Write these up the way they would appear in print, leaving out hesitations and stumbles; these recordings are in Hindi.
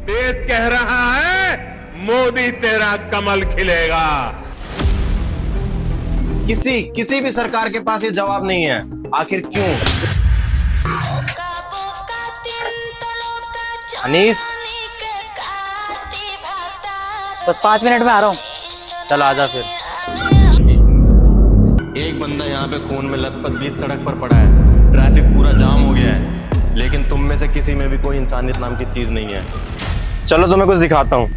देश कह रहा है मोदी तेरा कमल खिलेगा। किसी भी सरकार के पास ये जवाब नहीं है। आखिर क्यों? अनीस, बस 5 मिनट में आ रहा हूँ। चल आजा फिर। एक बंदा यहाँ पे खून में लथपथ बीच सड़क पर पड़ा है, ट्रैफिक पूरा जाम हो गया है, लेकिन तुम में से किसी में भी कोई इंसानियत नाम की चीज नहीं है। चलो तुम्हें कुछ दिखाता हूँ।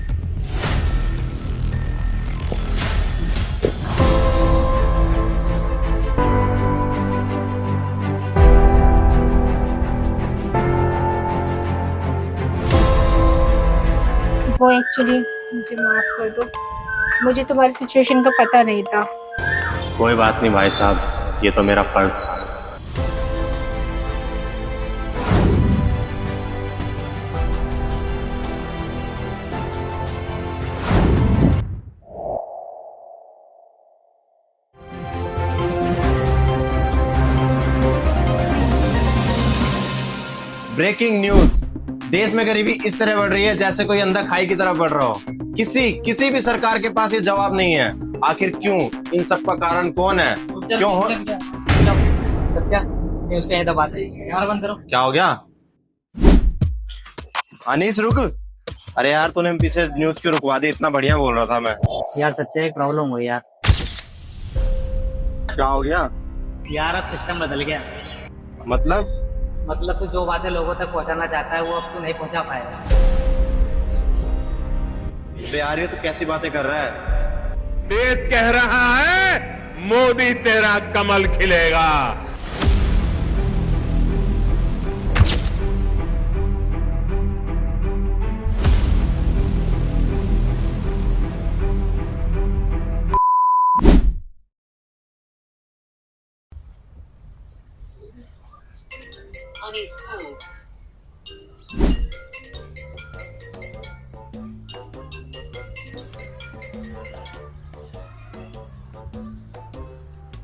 वो एक्चुअली मुझे माफ कर दो, मुझे तुम्हारी सिचुएशन का पता नहीं था। कोई बात नहीं भाई साहब, ये तो मेरा फर्ज था। ब्रेकिंग न्यूज, देश में गरीबी इस तरह बढ़ रही है जैसे कोई अंधा खाई की तरफ बढ़ रहा हो। किसी भी सरकार के पास ये जवाब नहीं है। आखिर क्यों? इन सब का कारण कौन है? क्यों हो? सत्या, न्यूज़ कहीं दबाते हैं। यार बंद करो। क्या हो गया? अनीस रुक। अरे यार तूने पीछे न्यूज क्यों रुकवा दी? इतना बढ़िया बोल रहा था मैं। यार सत्या, एक प्रॉब्लम हुई यार। क्या हो गया? यार अब सिस्टम बदल गया। मतलब तू जो बातें लोगों तक पहुंचाना चाहता है वो अब तू नहीं पहुंचा पाएगा। बे यार ये तो कैसी बातें कर रहा है? देश कह रहा है मोदी तेरा कमल खिलेगा।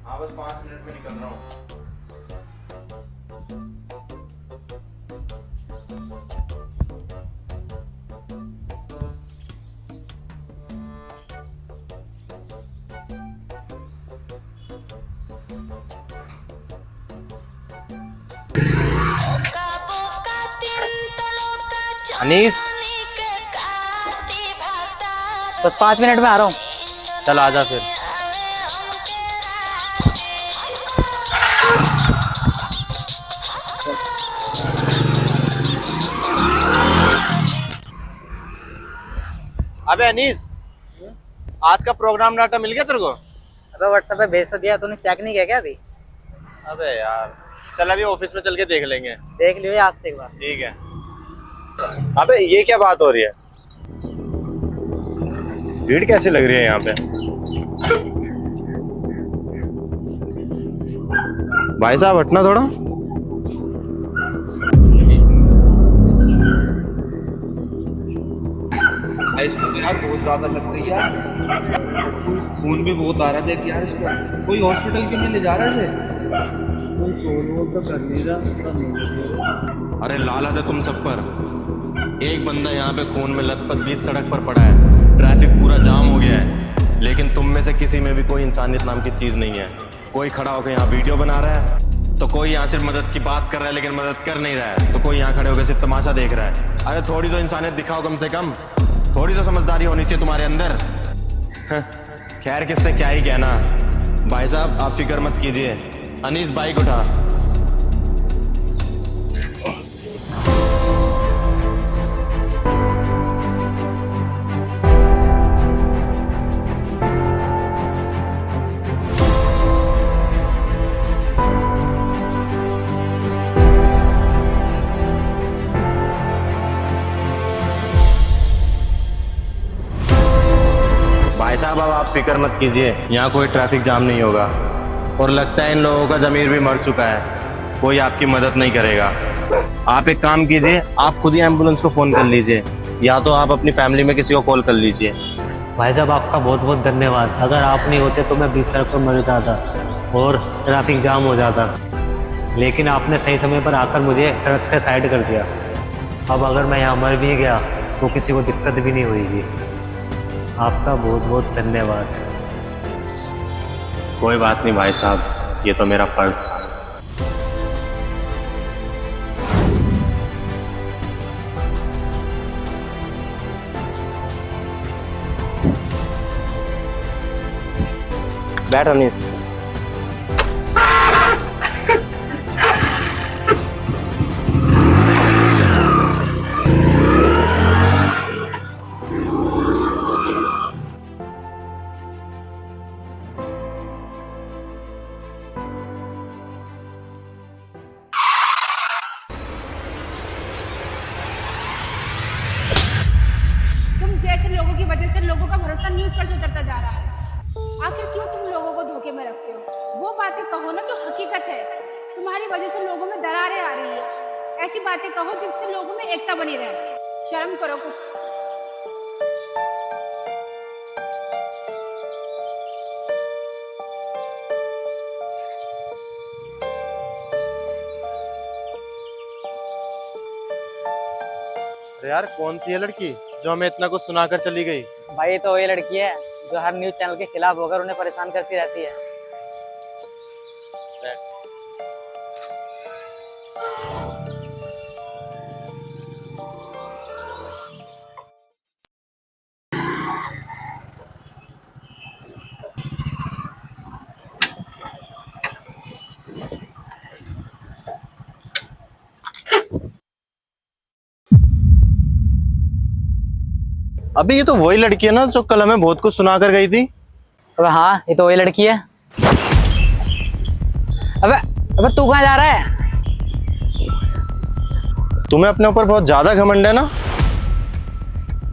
हाँ बस 5 मिनट में निकल रहा हूँ। अनीस, बस 5 मिनट में आ रहा हूँ। चल आजा फिर। अबे अनीस, आज का प्रोग्राम डाटा मिल गया तेरे को? अबे व्हाट्सएप पे भेज तो दिया, तूने चेक नहीं किया क्या अभी? अबे यार चल अभी ऑफिस में चल के देख लेंगे। देख लियो आज से एक बार। ठीक है। अबे ये क्या बात हो रही है? भीड़ कैसी लग रही है यहाँ पे? भाई साहब हटना थोड़ा। यार बहुत ज्यादा लग रही है यार, खून भी बहुत आ रहा है। देख यार इसको कोई हॉस्पिटल क्यों नहीं ले जा रहा है? कोई फोन तो कर नहीं रहा, सब नहीं। अरे लालच है तुम सब पर। एक बंदा यहाँ पे खून में लथपथ बीच सड़क पर पड़ा है, ट्रैफिक पूरा जाम हो गया है, लेकिन तुम में से किसी में भी कोई इंसानियत नाम की चीज नहीं है। कोई खड़ा होकर यहाँ वीडियो बना रहा है, तो कोई यहाँ सिर्फ मदद की बात कर रहा है लेकिन मदद कर नहीं रहा है, तो कोई यहाँ खड़े होकर सिर्फ तमाशा देख रहा है। अरे थोड़ी तो इंसानियत दिखाओ कम से कम, थोड़ी तो समझदारी होनी चाहिए तुम्हारे अंदर। खैर किससे क्या ही कहना। भाई साहब आप फिक्र मत कीजिए। अनीस बाइक उठा। भाई साहब अब आप फिक्र मत कीजिए, यहाँ कोई ट्रैफिक जाम नहीं होगा, और लगता है इन लोगों का जमीर भी मर चुका है, कोई आपकी मदद नहीं करेगा। आप एक काम कीजिए, आप खुद ही एम्बुलेंस को फोन कर लीजिए, या तो आप अपनी फैमिली में किसी को कॉल कर लीजिए। भाई साहब आपका बहुत बहुत धन्यवाद। अगर आप नहीं होते तो मैं बीच सड़क पर मर जाता और ट्रैफिक जाम हो जाता, लेकिन आपने सही समय पर आकर मुझे सड़क से साइड कर दिया। अब अगर मैं यहाँ मर भी गया तो किसी को दिक्कत भी नहीं होगी। आपका बहुत बहुत धन्यवाद। कोई बात नहीं भाई साहब, ये तो मेरा फर्ज था। बैठ अनीस। तुम जैसे लोगों की वजह से लोगों का भरोसा न्यूज़ पर से उतरता जा रहा है। आखिर क्यों तुम लोगों को धोखे में रखते हो? वो बातें कहो ना जो हकीकत है। तुम्हारी वजह से लोगों में दरारें आ रही है। ऐसी बातें कहो जिससे लोगों में एकता बनी रहे। शर्म करो कुछ। अरे यार, कौन थी ये लड़की जो हमें इतना कुछ सुनाकर चली गई? भाई ये तो वही लड़की है जो हर न्यूज़ चैनल के खिलाफ होकर उन्हें परेशान करती रहती है। अबे ये तो वही लड़की है ना जो कल हमें बहुत कुछ सुना कर गई थी। अबे हाँ, ये तो वही लड़की है। अबे अबे तू कहाँ जा रहा है? तुम्हें अपने ऊपर बहुत ज्यादा घमंड है ना?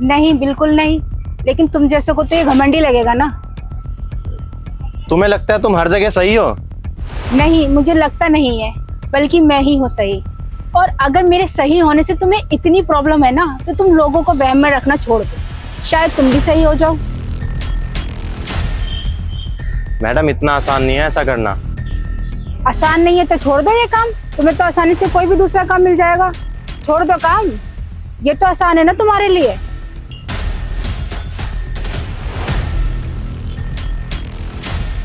नहीं, बिल्कुल नहीं। लेकिन तुम जैसे को तो ये घमंडी लगेगा ना। तुम्हें लगता है तुम हर जगह सही हो? नहीं, मुझे लगता नहीं है, बल्कि मैं ही हूँ सही। और अगर मेरे सही होने से तुम्हें इतनी प्रॉब्लम है ना, तो तुम लोगों को वहम में रखना छोड़ दो। शायद तुम भी सही हो जाओ। मैडम, इतना आसान नहीं है ऐसा करना। आसान नहीं है तो छोड़ दो ये काम। तुम्हें तो आसानी से कोई भी दूसरा काम मिल जाएगा। छोड़ दो काम। ये तो आसान है ना तुम्हारे लिए।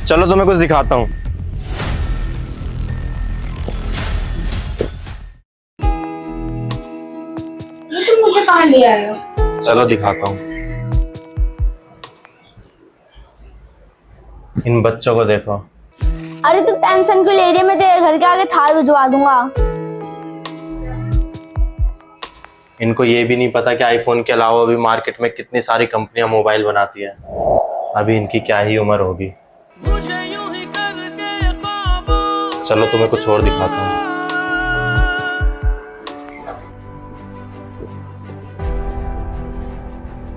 चलो तुम्हें कुछ दिखाता हूँ। ये तुम मुझे कहाँ ले आए हो? चलो दिखाता हूँ। इन बच्चों को देखो। अरे तू टेंशन क्यों ले रही है? मैं तेरे घर के आगे थाल भिजवा दूंगा। इनको ये भी नहीं पता कि आईफोन के अलावा अभी मार्केट में कितनी सारी कंपनियां मोबाइल बनाती है। अभी इनकी क्या ही उम्र होगी। चलो तुम्हें कुछ और दिखाता हूँ।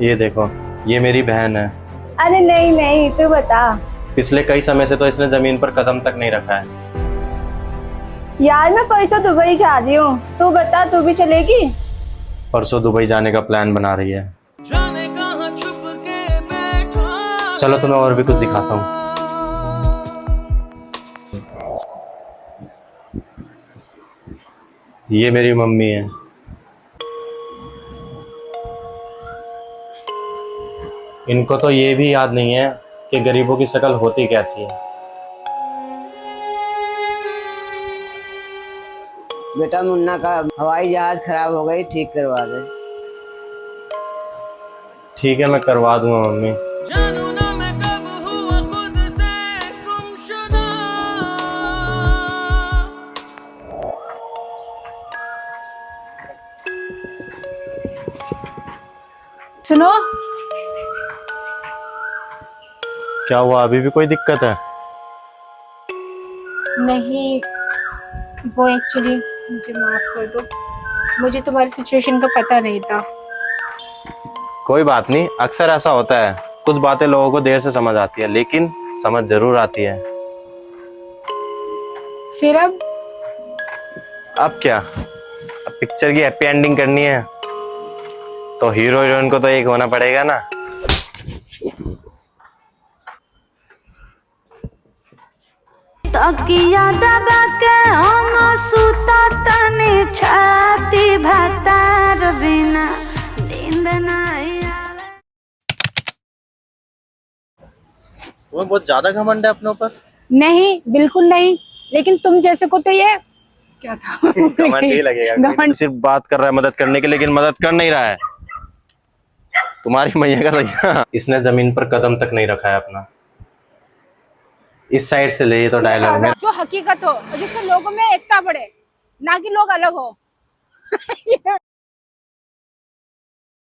ये देखो, ये मेरी बहन है। अरे नहीं नहीं, तू बता। पिछले कई समय से तो इसने जमीन पर कदम तक नहीं रखा है। यार मैं परसों दुबई जा रही हूँ, तू बता, तू भी चलेगी? परसों दुबई जाने का प्लान बना रही है। चलो तुम्हें और भी कुछ दिखाता हूँ। ये मेरी मम्मी है। इनको तो ये भी याद नहीं है कि गरीबों की शक्ल होती कैसी है। बेटा मुन्ना का हवाई जहाज खराब हो गई, ठीक करवा दे। ठीक है, मैं करवा दूंगा मम्मी। सुनो, क्या हुआ? अभी भी कोई दिक्कत है? नहीं, वो एक्चुअली मुझे माफ कर दो। मुझे तुम्हारी सिचुएशन का पता नहीं था। कोई बात नहीं, अक्सर ऐसा होता है। कुछ बातें लोगों को देर से समझ आती है, लेकिन समझ जरूर आती है। फिर अब क्या? अब पिक्चर की हैप्पी एंडिंग करनी है तो हीरो हीरोइन को तो एक होना पड़ेगा ना। तकिया दबा के हम सुता तनी छाती भातार बिना दिन नींद नहीं आवे। तुम्हें बहुत ज्यादा घमंड है अपने ऊपर। नहीं, बिल्कुल नहीं, लेकिन तुम जैसे को तो ये क्या था घमंड ही लगेगा। घमंड। सिर्फ बात कर रहा है मदद करने की, लेकिन मदद कर नहीं रहा है। तुम्हारी मैया का सही। इसने जमीन पर कदम तक नहीं रखा है अपना। इस साइड से ले ये तो डायलॉग में। जो हकीकत हो, जिससे लोगों में एकता बढ़े, ना कि लोग अलग हो